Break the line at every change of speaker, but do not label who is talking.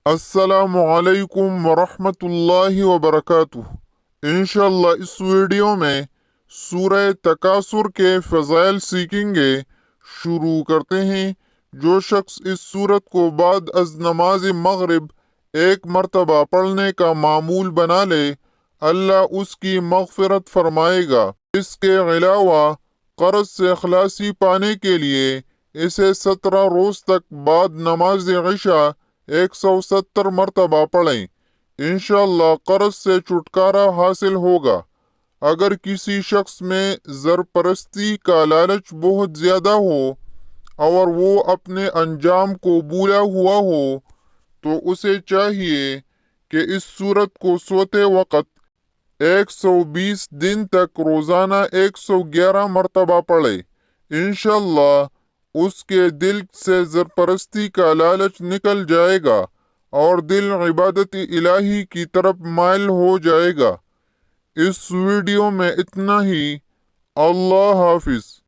السلام علیکم ورحمۃ اللہ وبرکاتہ۔ انشاءاللہ اس ویڈیو میں سورہ تکاثر کے فضائل سیکھیں گے۔ شروع کرتے ہیں۔ جو شخص اس سورت کو بعد از نماز مغرب ایک مرتبہ پڑھنے کا معمول بنا لے، اللہ اس کی مغفرت فرمائے گا۔ اس کے علاوہ قرض سے خلاصی پانے کے لیے اسے 17 روز تک بعد نماز عشاء 170 مرتبہ پڑھیں۔ انشاءاللہ قرض سے چھٹکارا حاصل ہوگا۔ اگر کسی شخص میں زرپرستی کا لالچ بہت زیادہ ہو اور وہ اپنے انجام کو بھولا ہوا ہو تو اسے چاہیے کہ اس سورت کو سوتے وقت 120 دن تک روزانہ 111 مرتبہ پڑھے۔ انشاءاللہ اس کے دل سے زرپرستی کا لالچ نکل جائے گا اور دل عبادت الہی کی طرف مائل ہو جائے گا۔ اس ویڈیو میں اتنا ہی۔ اللہ حافظ۔